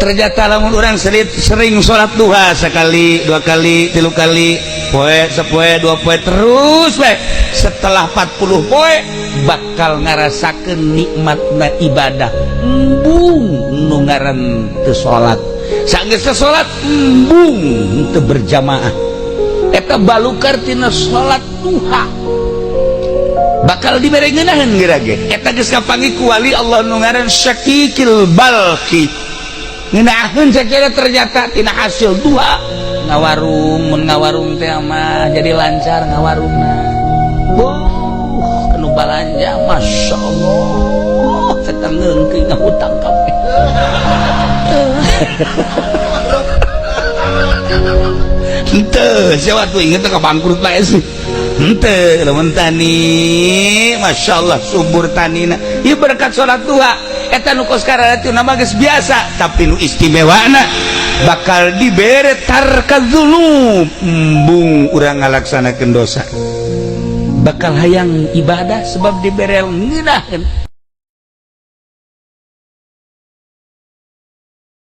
ternyata lamun orang sering sholat duha sekali, 2 kali, 3 kali, poe, sepoe, 2 poe terus we. Setelah 40 poe bakal ngarasakeun nikmatna ibadah. Embung nu ngaran teu salat. Sanggeus teu salat embung teu berjamaah. Eta balukar tina salat duha. Bakal dibere ngeunaheun geura ge. Eta geus kapanggih ku wali Allah nu ngaran Syakikil Balqi. Ngeunaheun sacara ternyata tina hasil duha ngawarung, mun ngawarung teh mah jadi lancar ngawarungna. Anu balanja Masya Allah kita ngeungkeuy ngahutang kabeh. Henteu siapa tuh inget ka bangkrut bae sih. Henteu lamun tani Masya Allah subur tanina ieu berkat salat duha eta nu kos karana mah geus biasa tapi nu istimewana bakal dibere tarkadzunub embung urang ngalaksanakeun dosa bakal hayang ibadah sebab dibere ngeunaheun